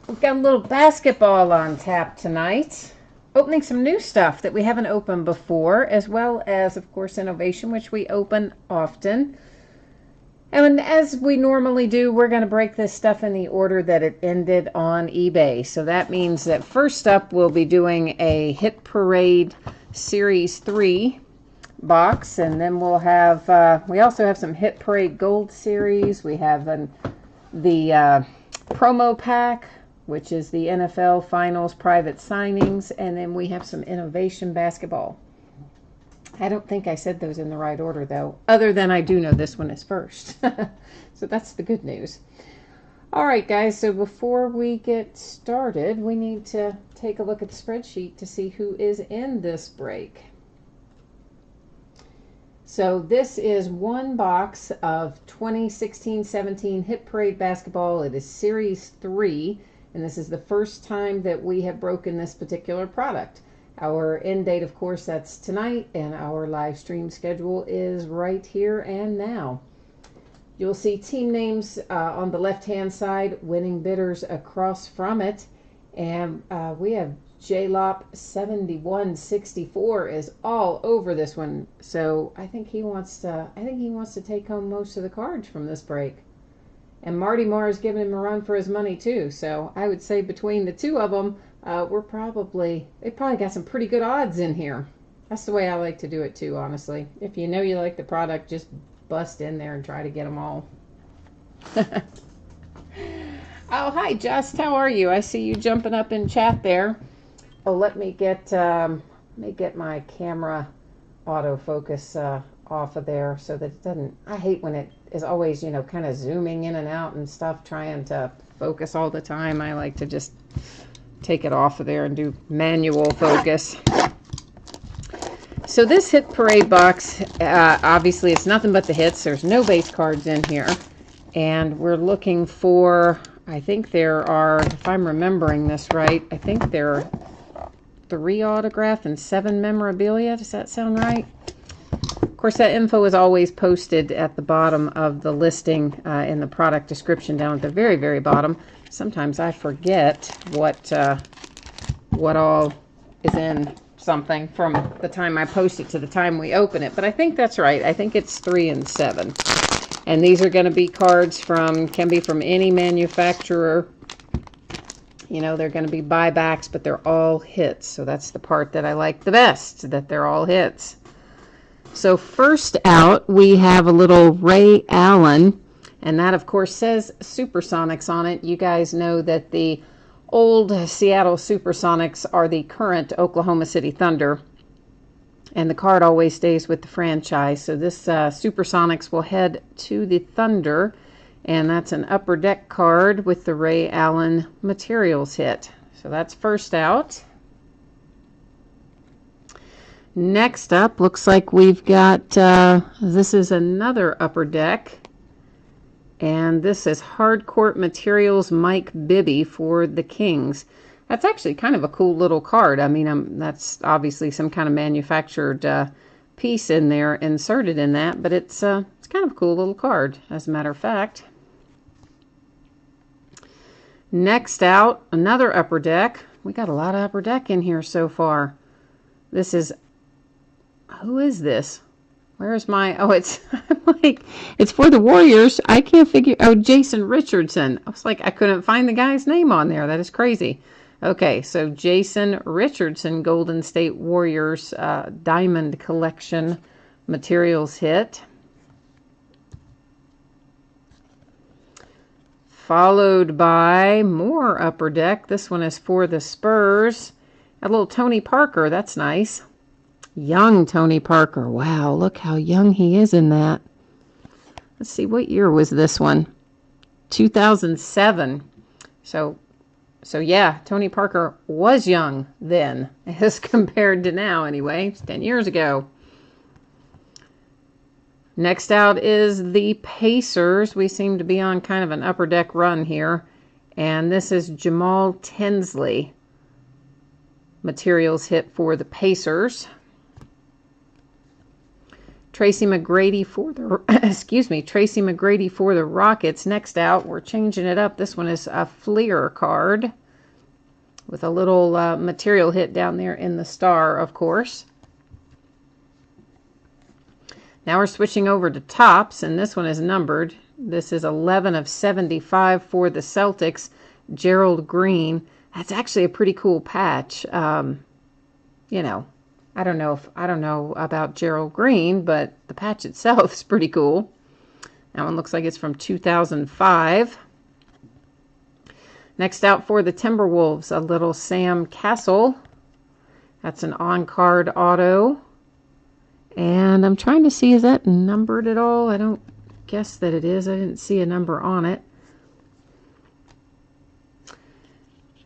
We've got a little basketball on tap tonight. Opening some new stuff that we haven't opened before, as well as, of course, Innovation, which we open often. And as we normally do, we're going to break this stuff in the order that it ended on eBay. So that means that first up, we'll be doing a Hit Parade Series 3 box. And then we'll have, we also have some Hit Parade Gold Series. We have the promo pack, which is the NFL Finals Private Signings. And then we have some Innovation Basketball. I don't think I said those in the right order, though, other than I do know this one is first. So that's the good news. All right, guys, so before we get started, we need to take a look at the spreadsheet to see who is in this break. So this is one box of 2016-17 Hit Parade Basketball. It is Series 3, and this is the first time that we have broken this particular product. Our end date, of course, that's tonight, and our live stream schedule is right here and now. You'll see team names on the left-hand side, winning bidders across from it, and we have JLop 7164 is all over this one. So I think he wants to take home most of the cards from this break. And Marty Marr is giving him a run for his money too. So I would say between the two of them, they probably got some pretty good odds in here. That's the way I like to do it too, honestly. If you know you like the product, just bust in there and try to get them all. Oh, hi, Just. How are you? I see you jumping up in chat there. Oh, let me get my camera autofocus off of there so that it doesn't. I hate when it is always, kind of zooming in and out and stuff, trying to focus all the time. I like to just take it off of there and do manual focus. So this Hit Parade box, obviously it's nothing but the hits. There's no base cards in here. And we're looking for, I think there are, if I'm remembering this right, I think there are 3 autograph and 7 memorabilia. Does that sound right? Of course, that info is always posted at the bottom of the listing in the product description down at the very, very bottom. Sometimes I forget what all is in something from the time I post it to the time we open it. But I think that's right. I think it's 3 and 7. And these are going to be cards can be from any manufacturer. They're going to be buybacks, but they're all hits. So that's the part that I like the best, that they're all hits. So first out, we have a little Ray Allen, and that, of course, says Supersonics on it. You guys know that the old Seattle Supersonics are the current Oklahoma City Thunder, and the card always stays with the franchise. So this Supersonics will head to the Thunder, and that's an upper deck card with the Ray Allen materials hit. So that's first out. Next up, looks like we've got, this is another upper deck. And this is Hardcourt Materials Mike Bibby for the Kings. That's actually kind of a cool little card. I mean, that's obviously some kind of manufactured piece in there inserted in that, but it's kind of a cool little card, as a matter of fact. Next out, another upper deck. We got a lot of upper deck in here so far. This is, who is this? Where's my, oh, it's like, it's for the Warriors. I can't figure, oh, Jason Richardson. I was like, I couldn't find the guy's name on there. That is crazy. Okay, so Jason Richardson, Golden State Warriors Diamond Collection materials hit. Followed by more upper deck. This one is for the Spurs. A little Tony Parker. That's nice. Young Tony Parker. Wow, look how young he is in that. Let's see, what year was this one? 2007. So yeah, Tony Parker was young then, as compared to now anyway. It's 10 years ago. Next out is the Pacers. We seem to be on kind of an upper deck run here. And this is Jamal Tinsley. Materials hit for the Pacers. Tracy McGrady for the Tracy McGrady for the Rockets. Next out, we're changing it up. This one is a Fleer card with a little material hit down there in the star, of course. Now we're switching over to Topps, and this one is numbered. This is 11 of 75 for the Celtics. Gerald Green. That's actually a pretty cool patch. You know, I don't know about Gerald Green, but the patch itself is pretty cool. That one looks like it's from 2005. Next out for the Timberwolves, a little Sam Castle. That's an on-card auto. And I'm trying to see, is that numbered at all? I don't guess that it is. I didn't see a number on it.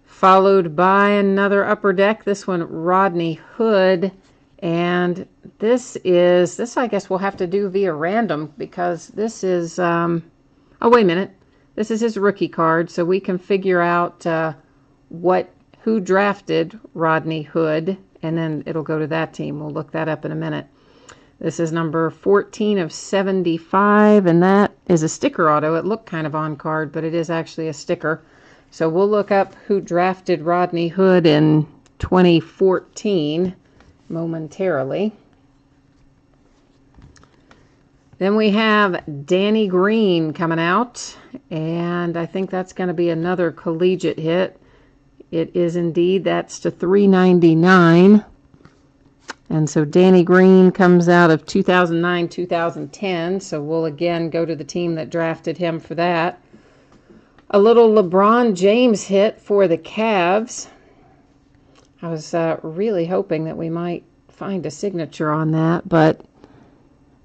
Followed by another Upper Deck. This one, Rodney Hood. And this I guess we'll have to do via random, because this is, oh, wait a minute. This is his rookie card, so we can figure out who drafted Rodney Hood, and then it'll go to that team. We'll look that up in a minute. This is number 14 of 75, and that is a sticker auto. It looked kind of on card, but it is actually a sticker. So we'll look up who drafted Rodney Hood in 2014 momentarily. Then we have Danny Green coming out, and I think that's going to be another collegiate hit. It is indeed. That's to 399. And so Danny Green comes out of 2009-2010, so we'll again go to the team that drafted him for that. A little LeBron James hit for the Cavs. I was really hoping that we might find a signature on that, but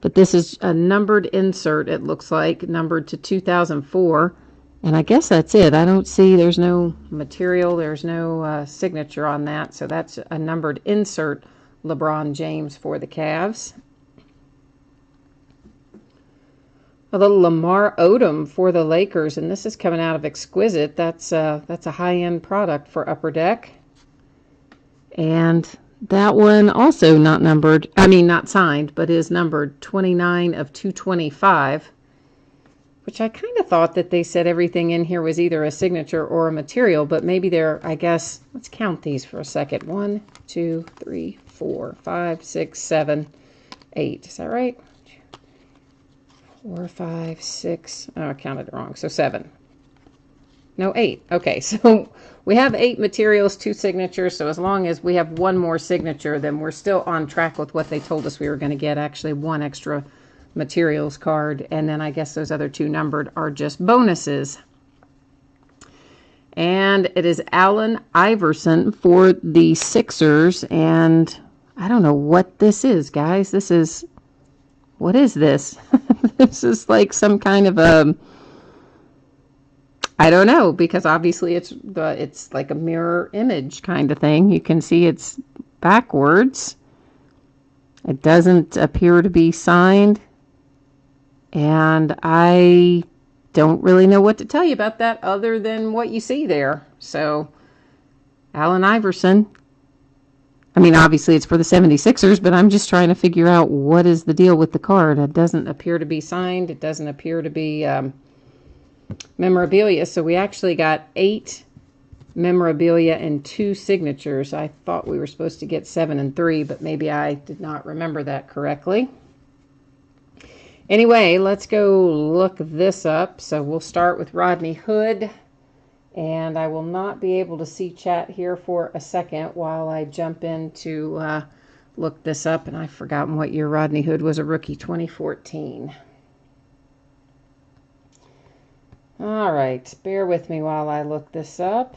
this is a numbered insert, it looks like, numbered to 2004. And I guess that's it. I don't see, there's no material, there's no signature on that, so that's a numbered insert LeBron James for the Cavs. A little Lamar Odom for the Lakers, and this is coming out of Exquisite. That's a high-end product for Upper Deck. And that one also not numbered, not signed, but is numbered 29 of 225, which I kind of thought that they said everything in here was either a signature or a material, but maybe they're, I guess, let's count these for a second. 1, 2, 3, 4, 5, 6, 7, 8. Is that right? 4, 5, 6. Oh, I counted it wrong. So 7. No, 8. Okay, so we have 8 materials, 2 signatures. So as long as we have one more signature, then we're still on track with what they told us we were going to get. Actually, 1 extra materials card. And then I guess those other 2 numbered are just bonuses. And it is Allen Iverson for the Sixers. And I don't know what this is, guys. What is this? This is like some kind of a, I don't know, because obviously it's like a mirror image kind of thing. You can see it's backwards. It doesn't appear to be signed. And I don't really know what to tell you about that other than what you see there. So, Allen Iverson. Obviously it's for the 76ers, but I'm just trying to figure out what is the deal with the card. It doesn't appear to be signed. It doesn't appear to be memorabilia. So we actually got 8 memorabilia and 2 signatures. I thought we were supposed to get 7 and 3, but maybe I did not remember that correctly. Anyway, let's go look this up. So we'll start with Rodney Hood. And I will not be able to see chat here for a second while I jump in to look this up. And I've forgotten what year Rodney Hood was a rookie, 2014. All right, bear with me while I look this up.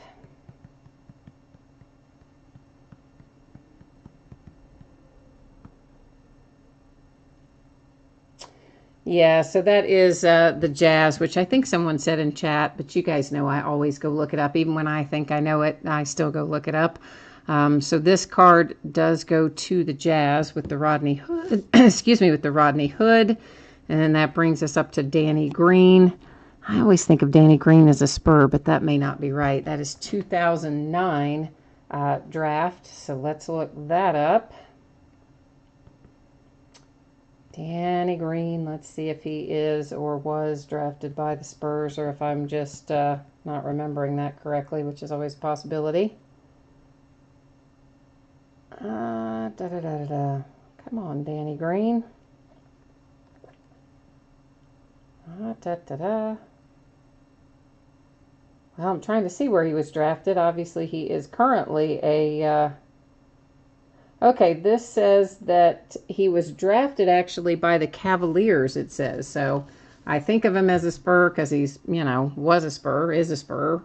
Yeah, so that is the Jazz, which I think someone said in chat, but you guys know I always go look it up. Even when I think I know it, I still go look it up. So this card does go to the Jazz with the Rodney Hood, with the Rodney Hood. And then that brings us up to Danny Green. I always think of Danny Green as a Spur, but that may not be right. That is 2009 draft. So let's look that up. Danny Green. Let's see if he is or was drafted by the Spurs, or if I'm just not remembering that correctly, which is always a possibility. Come on, Danny Green. Well, I'm trying to see where he was drafted. Obviously, he is currently a... Okay, this says that he was drafted actually by the Cavaliers, it says. So I think of him as a Spur because he's, was a Spur, is a Spur.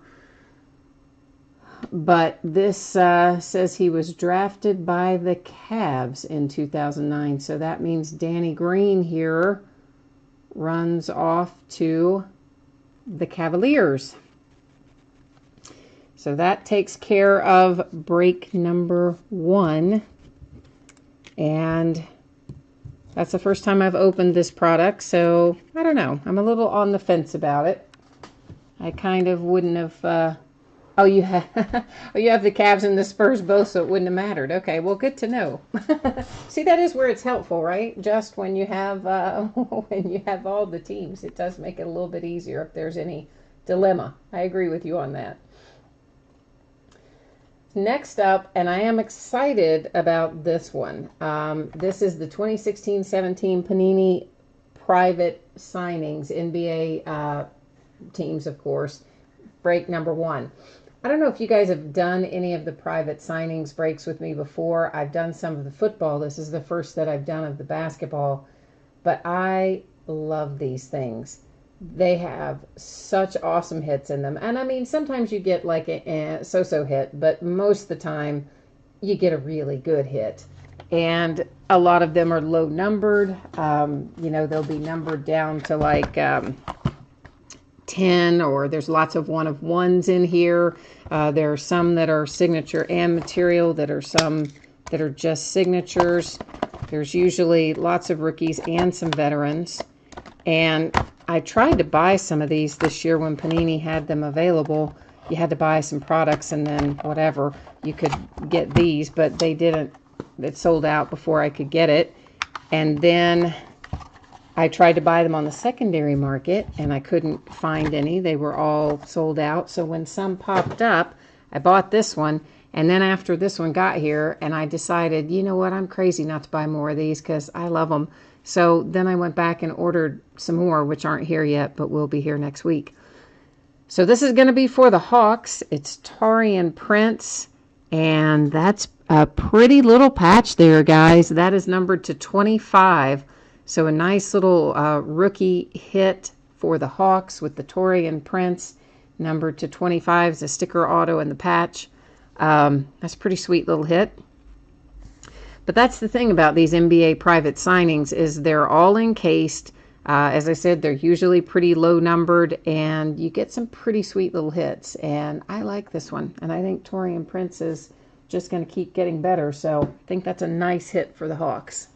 But this says he was drafted by the Cavs in 2009. So that means Danny Green here runs off to the Cavaliers. So that takes care of break number 1. And that's the first time I've opened this product, so I don't know. I'm a little on the fence about it. I kind of wouldn't have... you have the Cavs and the Spurs both, so it wouldn't have mattered. Okay, well, good to know. See, that is where it's helpful, right? Just when you have when you have all the teams, it does make it a little bit easier if there's any dilemma. I agree with you on that. Next up, and I am excited about this one. This is the 2016-17 Panini Private Signings, NBA teams, of course, break number 1. I don't know if you guys have done any of the private signings breaks with me before. I've done some of the football. This is the first that I've done of the basketball. But I love these things. They have such awesome hits in them. And I mean, sometimes you get like a so-so hit, but most of the time you get a really good hit. And a lot of them are low numbered. They'll be numbered down to like 10, or there's lots of 1 of 1s in here. There are some that are signature and material, that are some that are just signatures. There's usually lots of rookies and some veterans. And I tried to buy some of these this year when Panini had them available. You had to buy some products and then whatever, you could get these, but they didn't. It sold out before I could get it. And then I tried to buy them on the secondary market and I couldn't find any. They were all sold out. So when some popped up, I bought this one. And then after this one got here, and I decided, you know what, I'm crazy not to buy more of these because I love them. So then I went back and ordered some more, which aren't here yet, but will be here next week. So this is going to be for the Hawks. It's Taurean Prince, and that's a pretty little patch there, guys. That is numbered to 25. So a nice little rookie hit for the Hawks with the Taurean Prince, numbered to 25 is a sticker auto in the patch. That's a pretty sweet little hit. But that's the thing about these NBA private signings is they're all encased. As I said, they're usually pretty low numbered, and you get some pretty sweet little hits. And I like this one. And I think Taurean Prince is just going to keep getting better. So I think that's a nice hit for the Hawks.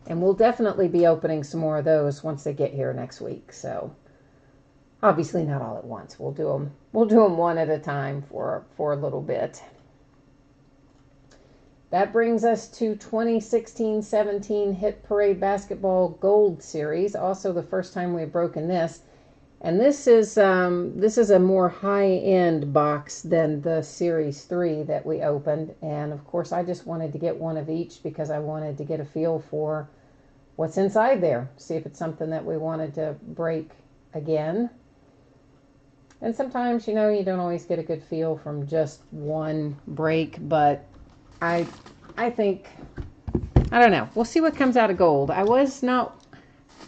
And we'll definitely be opening some more of those once they get here next week. So obviously not all at once. We'll do them one at a time for a little bit. That brings us to 2016-17 Hit Parade Basketball Gold Series. Also the first time we've broken this. And this is a more high-end box than the Series 3 that we opened. And of course I just wanted to get one of each because I wanted to get a feel for what's inside there. See if it's something that we wanted to break again. And sometimes, you don't always get a good feel from just one break, but I think, I don't know. We'll see what comes out of gold. I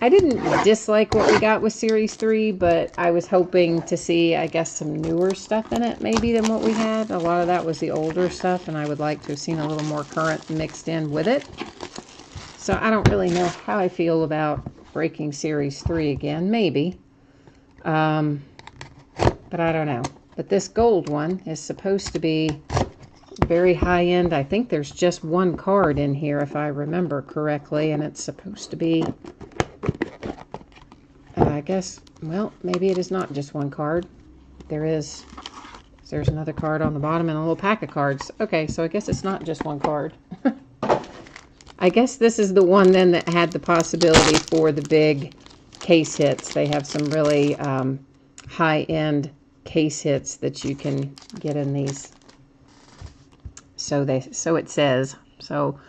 didn't dislike what we got with Series 3, but I was hoping to see, I guess, some newer stuff in it maybe than what we had. A lot of that was the older stuff, and I would like to have seen a little more current mixed in with it. So I don't really know how I feel about breaking Series 3 again. Maybe. But I don't know. But this gold one is supposed to be very high end. I think there's just one card in here if I remember correctly, and it's supposed to be, I guess, well, maybe it is not just one card. There's another card on the bottom and a little pack of cards. Okay, so I guess it's not just one card. I guess this is the one then that had the possibility for the big case hits. They have some really high-end case hits that you can get in these. So it says. So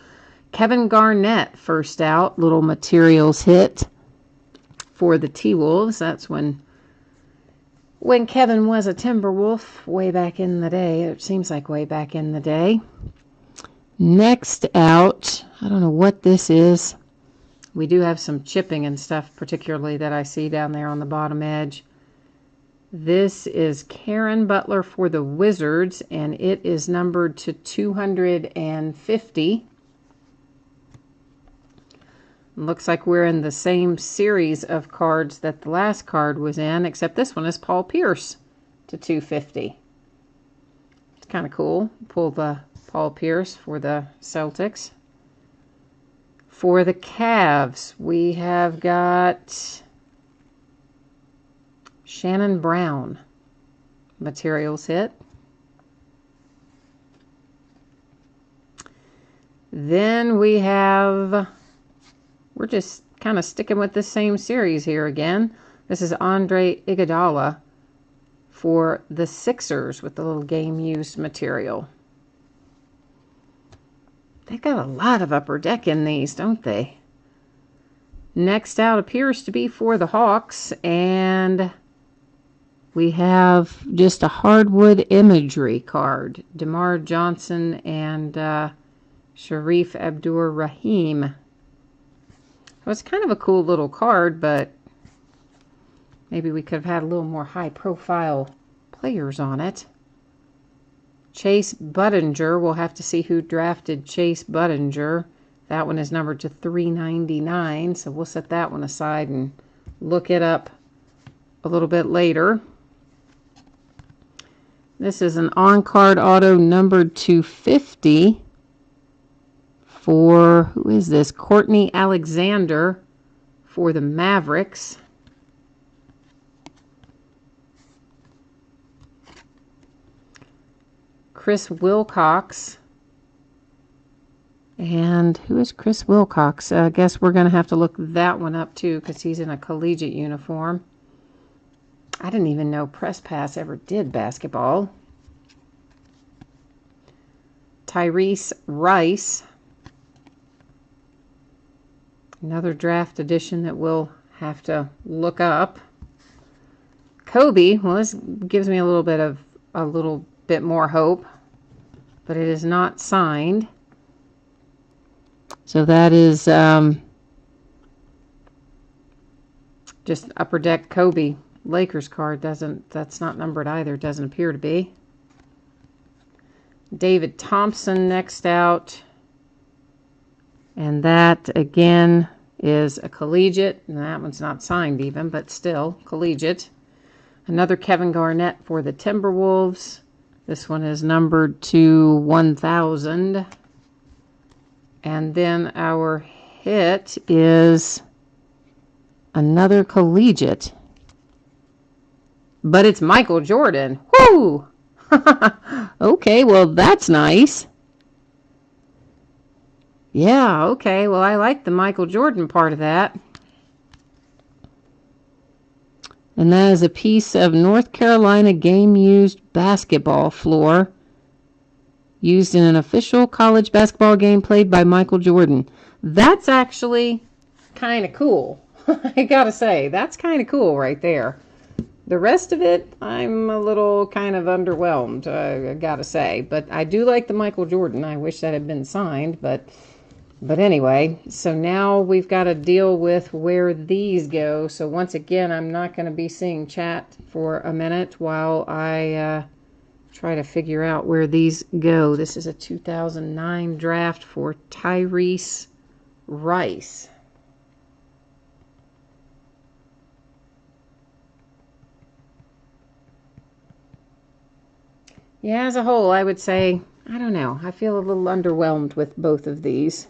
Kevin Garnett first out, little materials hit for the T-Wolves. That's when Kevin was a Timberwolf way back in the day. It seems like way back in the day. Next out, I don't know what this is. We do have some chipping and stuff, particularly that I see down there on the bottom edge. This is Karen Butler for the Wizards, and it is numbered to 250. Looks like we're in the same series of cards that the last card was in, except this one is Paul Pierce to 250. It's kind of cool. Pull the Paul Pierce for the Celtics. For the Cavs, we have got Shannon Brown. Materials hit. Then we have... We're just kind of sticking with the same series here again. This is Andre Iguodala for the Sixers with the little game-used material. They've got a lot of upper deck in these, don't they? Next out appears to be for the Hawks, and we have just a hardwood imagery card. DeMar Johnson and Sharif Abdur-Rahim. Well, it's kind of a cool little card, but maybe we could have had a little more high-profile players on it. Chase Budinger, we'll have to see who drafted Chase Budinger. That one is numbered to 399, so we'll set that one aside and look it up a little bit later. This is an on-card auto numbered to 50. For, who is this? Courtney Alexander for the Mavericks. Chris Wilcox. And who is Chris Wilcox? I guess we're going to have to look that one up too because he's in a collegiate uniform. I didn't even know Press Pass ever did basketball. Tyrese Rice. Another draft edition that we'll have to look up. Kobe, well, this gives me a little bit more hope, but it is not signed. So that is just upper deck Kobe Lakers card. That's not numbered either. Doesn't appear to be. David Thompson next out. And that, again, is a collegiate. And that one's not signed even, but still collegiate. Another Kevin Garnett for the Timberwolves. This one is numbered to 1,000. And then our hit is another collegiate. But it's Michael Jordan. Woo! Okay, well, that's nice. Yeah, okay. Well, I like the Michael Jordan part of that. And that is a piece of North Carolina game-used basketball floor used in an official college basketball game played by Michael Jordan. That's actually kind of cool. I gotta say, that's kind of cool right there. The rest of it, I'm a little kind of underwhelmed, I gotta say. But I do like the Michael Jordan. I wish that had been signed, but anyway, so now we've got to deal with where these go. So once again, I'm not going to be seeing chat for a minute while I try to figure out where these go. This is a 2009 draft for Tyrese Rice. Yeah, as a whole, I would say, I don't know. I feel a little underwhelmed with both of these.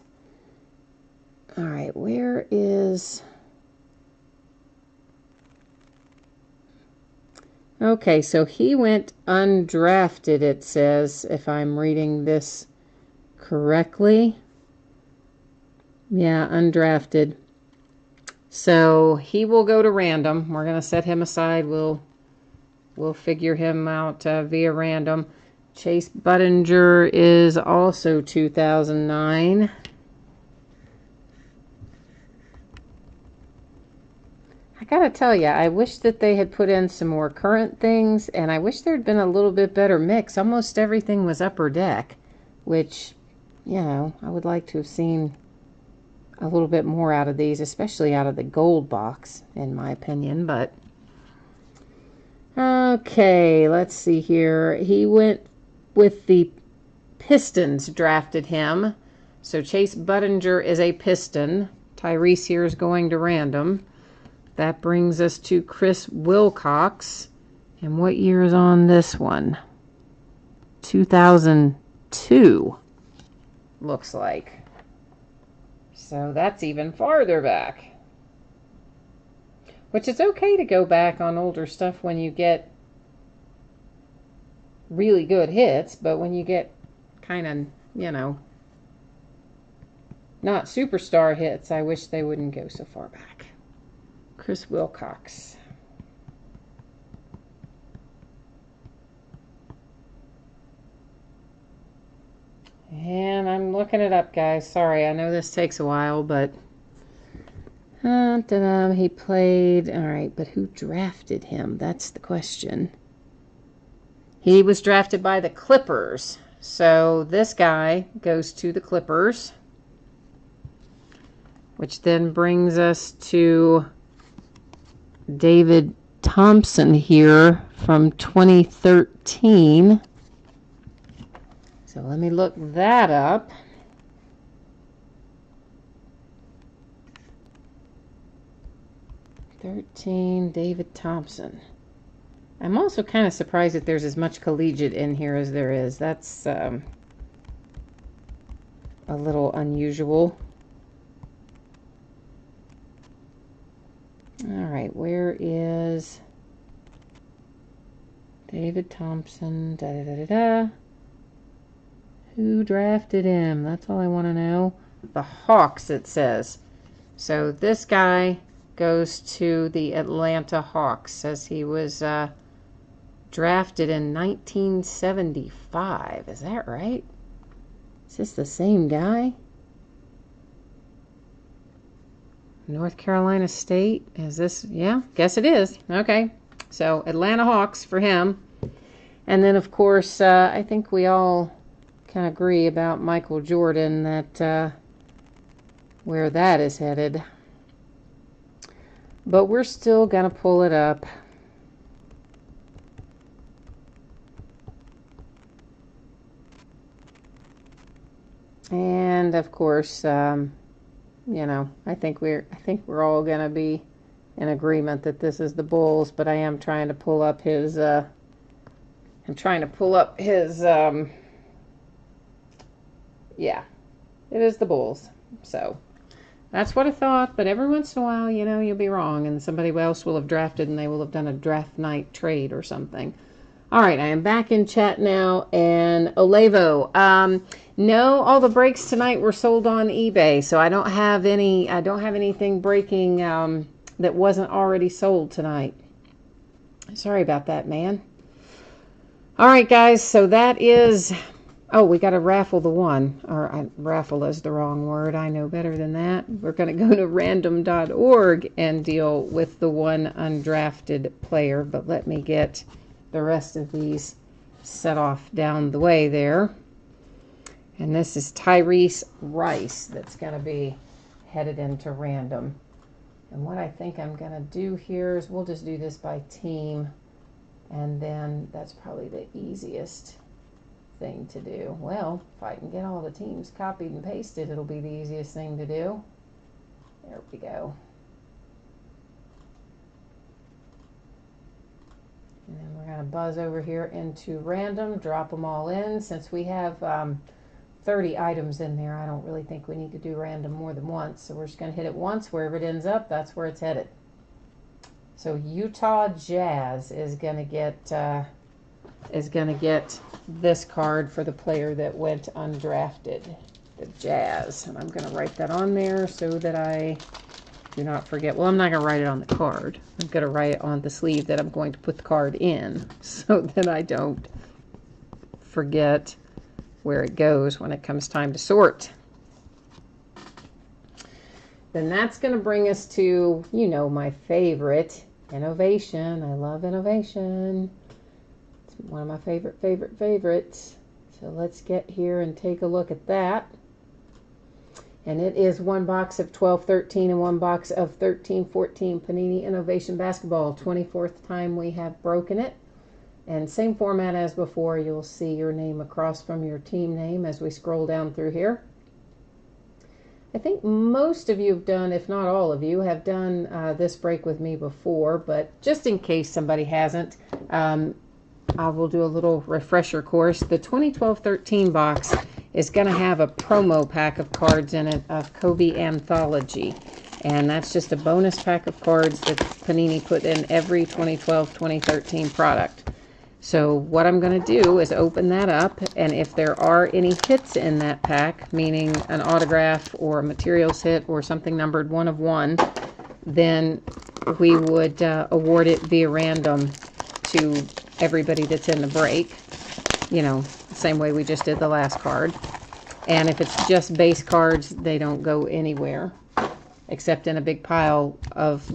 All right, where is... Okay, so he went undrafted, it says, if I'm reading this correctly. Yeah, undrafted. So he will go to random. We're going to set him aside. We'll figure him out via random. Chase Buttinger is also 2009. I gotta tell you, I wish that they had put in some more current things, and I wish there'd been a little bit better mix. Almost everything was upper deck, which, you know, I would like to have seen a little bit more out of these, especially out of the gold box, in my opinion. But okay, let's see here. He went with the Pistons, drafted him. So Chase Buttinger is a Piston. Tyrese here is going to random. That brings us to Chris Wilcox. And what year is on this one? 2002, looks like. So that's even farther back. Which is okay to go back on older stuff when you get really good hits, but when you get kind of, you know, not superstar hits, I wish they wouldn't go so far back. Chris Wilcox. And I'm looking it up, guys. Sorry, I know this takes a while, but he played. All right, but who drafted him? That's the question. He was drafted by the Clippers. So this guy goes to the Clippers, which then brings us to David Thompson here from 2013. So let me look that up. David Thompson. I'm also kind of surprised that there's as much collegiate in here as there is. That's a little unusual. All right, where is David Thompson? Who drafted him? That's all I want to know. The Hawks, it says. So this guy goes to the Atlanta Hawks. Says he was drafted in 1975. Is that right? Is this the same guy? North Carolina State. Is this? Yeah, guess it is. Okay. So Atlanta Hawks for him. And then, of course, I think we all can agree about Michael Jordan, that where that is headed. But we're still going to pull it up. And of course, you know, I think we're all going to be in agreement that this is the Bulls, but I am trying to pull up his yeah, it is the Bulls. So that's what I thought, but every once in a while, you know, you'll be wrong, and somebody else will have drafted, and they will have done a draft night trade or something. All right, I am back in chat now, and Olevo. No, all the breaks tonight were sold on eBay, so I don't have anything breaking that wasn't already sold tonight. Sorry about that, man. All right, guys, so that is... Oh, we got to raffle the one. Or raffle is the wrong word. I know better than that. We're going to go to random.org and deal with the one undrafted player. But let me get the rest of these set off down the way there. And this is Tyrese Rice that's going to be headed into random. And what I think I'm going to do here is we'll just do this by team. And then that's probably the easiest thing to do. Well, if I can get all the teams copied and pasted, it'll be the easiest thing to do. There we go. And then we're going to buzz over here into random, drop them all in. Since we have 30 items in there, I don't really think we need to do random more than once. So we're just going to hit it once. Wherever it ends up, that's where it's headed. So Utah Jazz is going to get this card for the player that went undrafted the Jazz. And I'm going to write that on there so that I do not forget. Well, I'm not going to write it on the card. I'm going to write it on the sleeve that I'm going to put the card in so that I don't forget where it goes when it comes time to sort. Then that's going to bring us to, you know, my favorite, innovation. I love innovation. It's one of my favorites. So let's get here and take a look at that. And it is one box of 12-13 and one box of 13-14 Panini Innovation Basketball. 24th time we have broken it. And same format as before, you'll see your name across from your team name as we scroll down through here. I think most of you have done, if not all of you, have done this break with me before, but just in case somebody hasn't, I will do a little refresher course. The 2012-13 box is going to have a promo pack of cards in it of Kobe Anthology. And that's just a bonus pack of cards that Panini put in every 2012-2013 product. So what I'm going to do is open that up, and if there are any hits in that pack, meaning an autograph or a materials hit or something numbered 1 of 1, then we would award it via random to everybody that's in the break. You know, same way we just did the last card. And if it's just base cards, they don't go anywhere except in a big pile of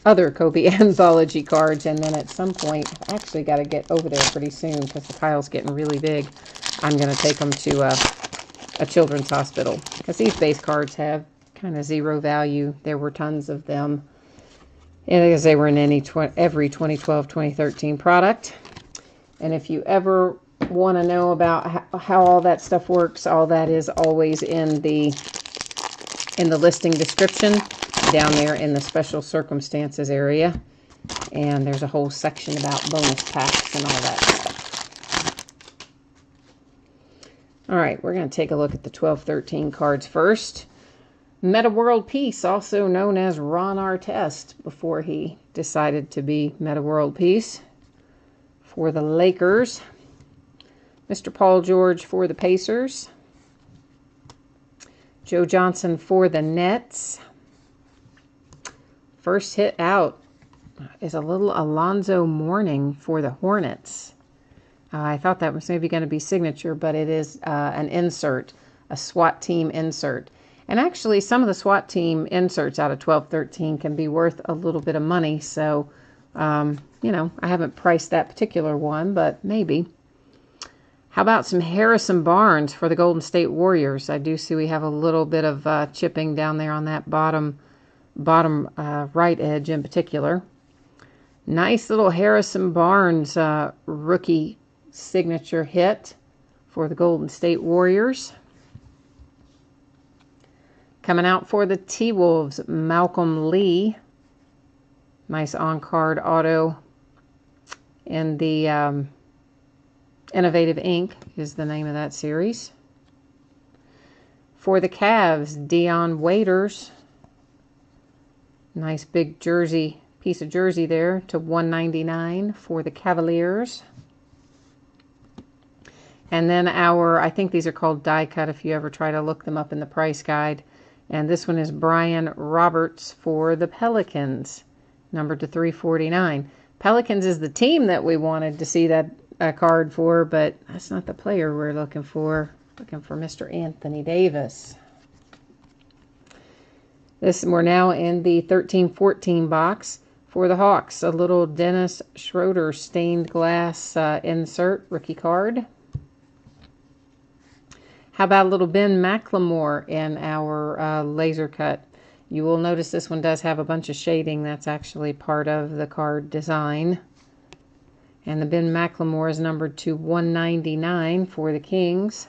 other Kobe Anthology cards. And then at some point, I've actually got to get over there pretty soon because the pile's getting really big. I'm going to take them to a children's hospital because these base cards have kind of zero value. There were tons of them, and because they were in every 2012-2013 product. And if you ever want to know about how all that stuff works, all that is always in the listing description down there in the special circumstances area. And there's a whole section about bonus packs and all that stuff. All right, we're going to take a look at the 12-13 cards first. Meta World Peace, also known as Ron Artest, before he decided to be Meta World Peace, for the Lakers. Mr. Paul George for the Pacers. Joe Johnson for the Nets. First hit out is a little Alonzo Mourning for the Hornets. I thought that was maybe going to be signature, but it is an insert, a SWAT team insert. And actually, some of the SWAT team inserts out of 12-13 can be worth a little bit of money. So, you know, I haven't priced that particular one, but maybe. How about some Harrison Barnes for the Golden State Warriors? I do see we have a little bit of chipping down there on that bottom right edge in particular. Nice little Harrison Barnes rookie signature hit for the Golden State Warriors. Coming out for the T-Wolves, Malcolm Lee. Nice on-card auto in the Innovative Ink is the name of that series. For the Cavs, Dion Waiters. Nice big jersey, piece of jersey there to $199 for the Cavaliers. And then I think these are called die cut if you ever try to look them up in the price guide. And this one is Brian Roberts for the Pelicans, numbered to $349. Pelicans is the team that we wanted to see that card for, but that's not the player we're looking for. Looking for Mr. Anthony Davis. We're now in the 13-14 box for the Hawks. A little Dennis Schroeder stained glass insert rookie card. How about a little Ben McLemore in our laser cut? You will notice this one does have a bunch of shading. That's actually part of the card design. And the Ben McLemore is numbered to $199 for the Kings.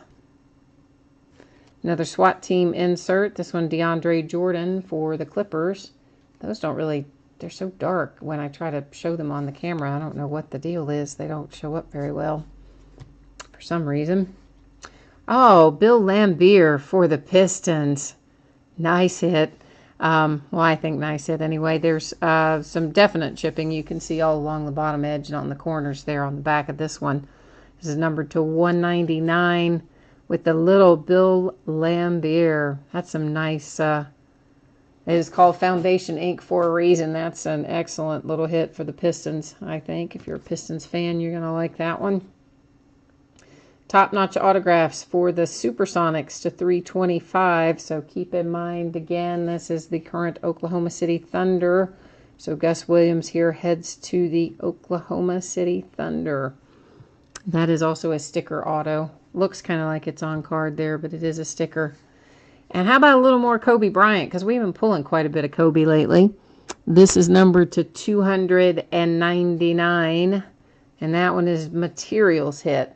Another SWAT team insert. This one, DeAndre Jordan for the Clippers. Those don't really, they're so dark when I try to show them on the camera. I don't know what the deal is. They don't show up very well for some reason. Oh, Bill Laimbeer for the Pistons. Nice hit. Well, I think nice hit anyway. There's some definite chipping you can see all along the bottom edge and on the corners there on the back of this one. This is numbered to $199 with the little Bill Lambier. That's some nice, it is called Foundation Ink for a reason. That's an excellent little hit for the Pistons, I think. If you're a Pistons fan, you're going to like that one. Top-notch autographs for the Supersonics to 325. So keep in mind, again, this is the current Oklahoma City Thunder. So Gus Williams here heads to the Oklahoma City Thunder. That is also a sticker auto. Looks kind of like it's on card there, but it is a sticker. And how about a little more Kobe Bryant? Because we've been pulling quite a bit of Kobe lately. This is numbered to 299. And that one is materials hit.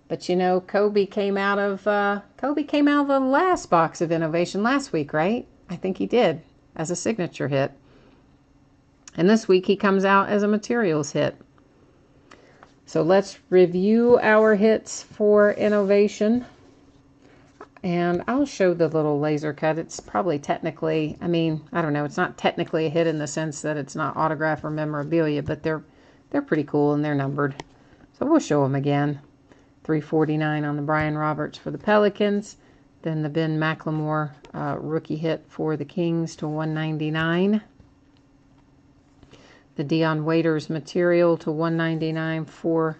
But you know, Kobe came out of the last box of Innovation last week, right? I think he did, as a signature hit. And this week he comes out as a materials hit. So let's review our hits for Innovation. And I'll show the little laser cut. It's probably technically, I mean, I don't know, it's not technically a hit in the sense that it's not autograph or memorabilia, but they're pretty cool and they're numbered. So we'll show them again. 349 on the Brian Roberts for the Pelicans. Then the Ben McLemore rookie hit for the Kings to 199. The Dion Waiters material to 199 for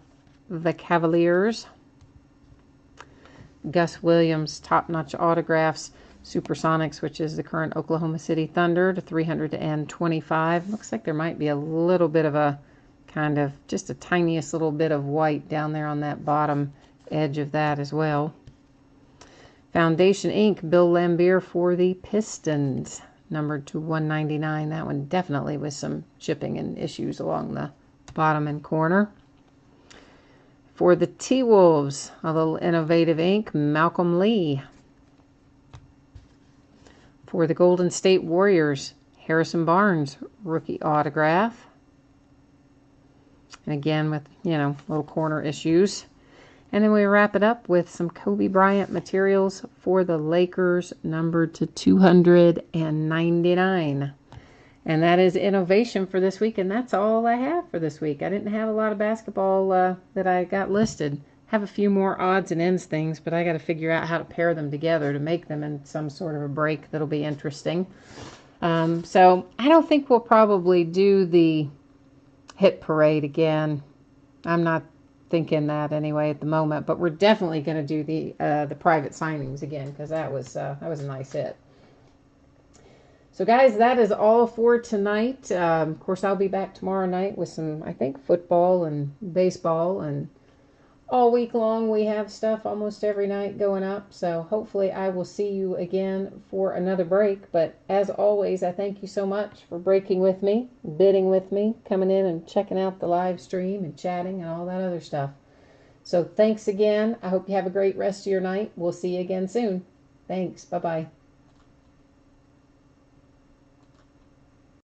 the Cavaliers. Gus Williams top-notch autographs, Supersonics, which is the current Oklahoma City Thunder, to 325. Looks like there might be a little bit of a kind of just the tiniest little bit of white down there on that bottom edge of that as well. Foundation Ink, Bill Lambier for the Pistons, numbered to 199. That one definitely with some chipping and issues along the bottom and corner. For the T-Wolves, a little innovative ink, Malcolm Lee. For the Golden State Warriors, Harrison Barnes, rookie autograph. And again with, you know, little corner issues. And then we wrap it up with some Kobe Bryant materials for the Lakers, numbered to 299. And that is Innovation for this week, and that's all I have for this week. I didn't have a lot of basketball that I got listed. Have a few more odds and ends things, but I got to figure out how to pair them together to make them in some sort of a break that'll be interesting. So I don't think we'll probably do the hit parade again. I'm not thinking that anyway at the moment, but we're definitely going to do the private signings again, because that was a nice hit. So guys, that is all for tonight. Of course, I'll be back tomorrow night with some, I think, football and baseball, and all week long we have stuff almost every night going up. So hopefully I will see you again for another break. But as always, I thank you so much for breaking with me, bidding with me, coming in and checking out the live stream and chatting and all that other stuff. So thanks again. I hope you have a great rest of your night. We'll see you again soon. Thanks. Bye-bye.